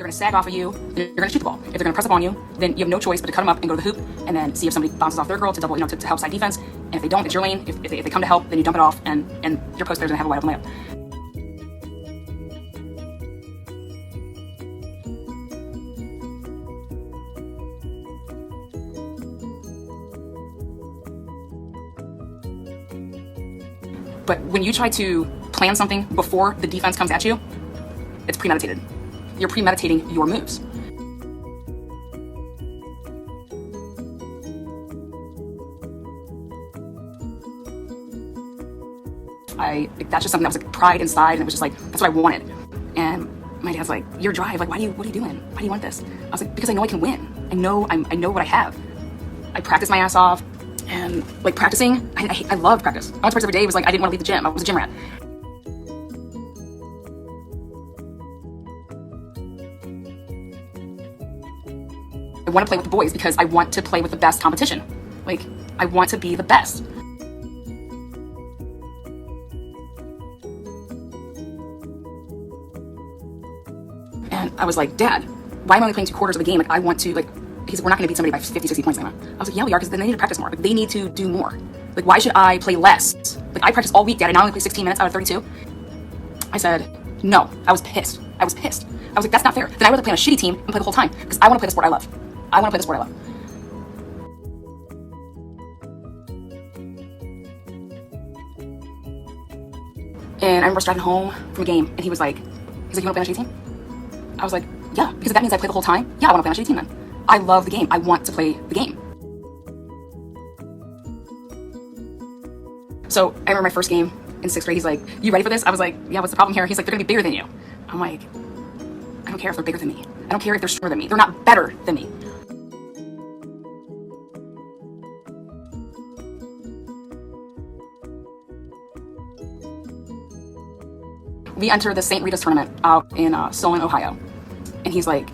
they're going to sag off of you, then you're going to shoot the ball. If they're going to press up on you, then you have no choice but to cut them up and go to the hoop, and then see if somebody bounces off their girl to double, to help side defense. And if they don't, it's your lane. If they come to help, then you dump it off, and your post player's going to have a wide open layup. But when you try to plan something before the defense comes at you, it's premeditated. You're premeditating your moves. That's just something that was like pride inside, and it was just like, that's what I wanted. And my dad's like, your drive, like, what are you doing? Why do you want this? I was like, because I know I can win. I know what I have. I practice my ass off, and like practicing, I love practice. I went to practice every day. It was like, I didn't want to leave the gym. I was a gym rat. I want to play with the boys because I want to play with the best competition. Like, I want to be the best. And I was like, Dad, why am I only playing 2 quarters of a game? Like, I want to, like, he said, we're not going to beat somebody by 50, 60 points, Lana. I was like, yeah, we are, because then they need to practice more. Like, they need to do more. Like, why should I play less? Like, I practice all week, Dad. I now only play 16 minutes out of 32. I said, no. I was pissed. I was like, that's not fair. Then I would rather play on a shitty team and play the whole time, because I want to play the sport I love. I want to play the sport I love. And I remember driving home from a game, and he was like, you want to play on a shitty team? I was like, yeah, because if that means I play the whole time, yeah, I want to play on a shitty team then. I love the game. I want to play the game. So I remember my first game in 6th grade, he's like, you ready for this? I was like, yeah, what's the problem here? He's like, they're going to be bigger than you. I'm like, I don't care if they're bigger than me. I don't care if they're stronger than me. They're not better than me. We entered the St. Rita's tournament out in Solon, Ohio. And he's like,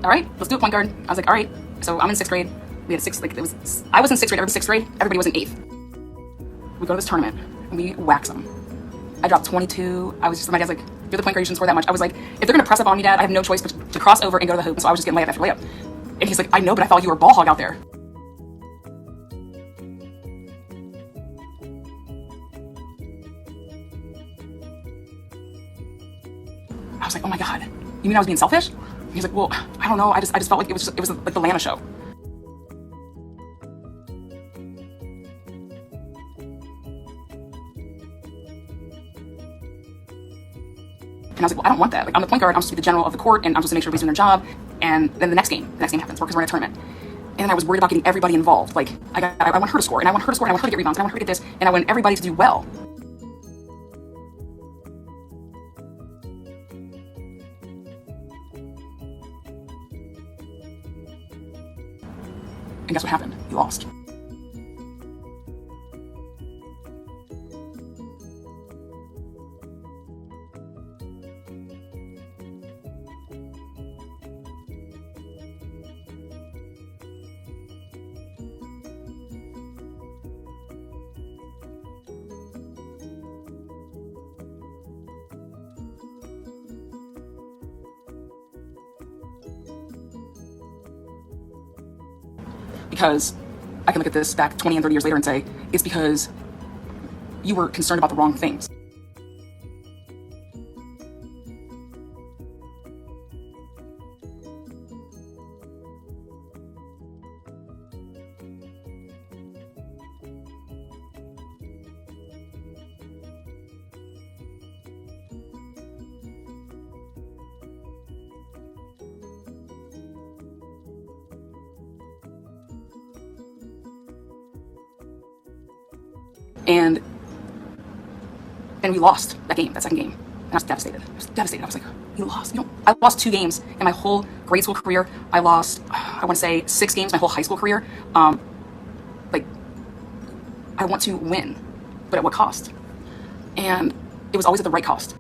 all right, let's do a point guard. I was like, all right. So I'm in 6th grade. We had I was in 6th grade, everybody was in 6th grade, everybody was in 8th. We go to this tournament, and we wax them. I dropped 22. My dad's like, you're the point guard, you shouldn't score that much. I was like, if they're gonna press up on me, Dad, I have no choice but to cross over and go to the hoop. And so I was just getting layup after layup. And he's like, I know, but I thought you were a ball hog out there. I was like, oh my God, you mean I was being selfish? He's like, well, I don't know. I just felt like it was like the Lana show. And I was like, well, I don't want that. Like, I'm the point guard. I'm supposed to be the general of the court, and I'm supposed to make sure everybody's doing their job. And then the next game happens because we're in a tournament. And I was worried about getting everybody involved. Like, I want her to score, and I want her to score, and I want her to get rebounds, and I want her to get this, and I want everybody to do well. And guess what happened? You lost. Because I can look at this back 20 and 30 years later and say, it's because you were concerned about the wrong things. And we lost that game, that second game. And I was devastated. I was like, you lost. I lost 2 games in my whole grade school career. I lost, I want to say 6 games my whole high school career. Like, I want to win, but at what cost? And it was always at the right cost.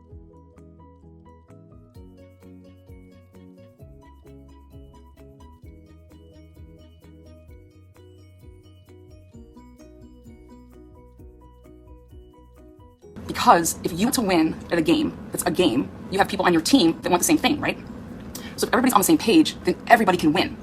Because if you want to win at a game that's a game, you have people on your team that want the same thing, right? So if everybody's on the same page, then everybody can win.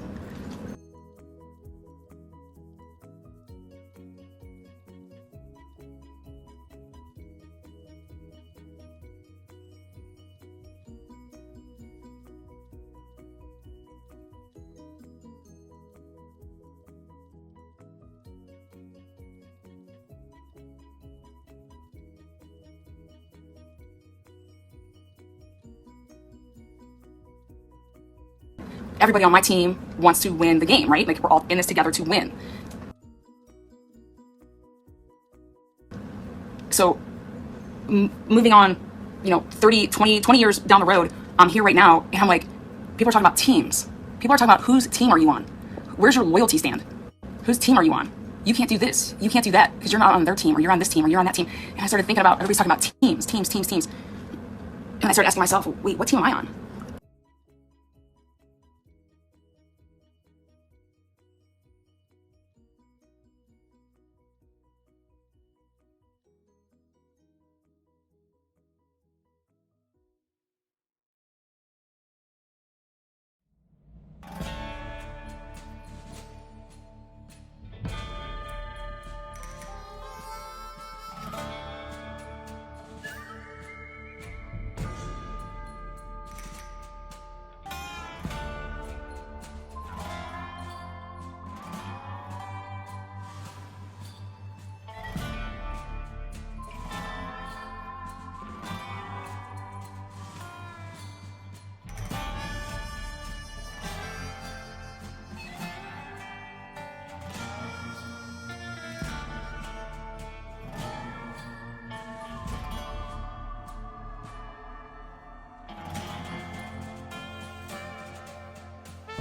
Everybody on my team wants to win the game, right? Like we're all in this together to win. So moving on, 30, 20 years down the road, I'm here right now and I'm like, people are talking about teams. People are talking about whose team are you on? Where's your loyalty stand? Whose team are you on? You can't do this. You can't do that because you're not on their team or you're on this team or you're on that team. And I started thinking about, everybody's talking about teams. And I started asking myself, wait, what team am I on?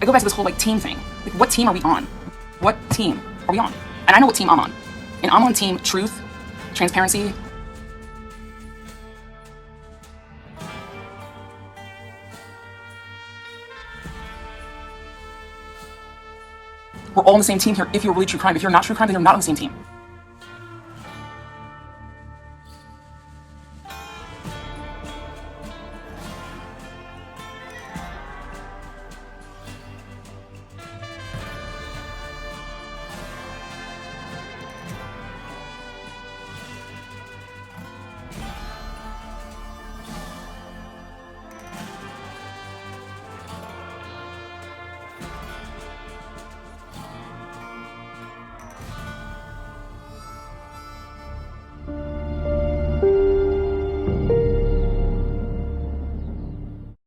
I go back to this whole team thing. Like, what team are we on? What team are we on? And I know what team I'm on. And I'm on team truth, transparency. We're all on the same team here if you're really true crime. If you're not true crime, then you're not on the same team.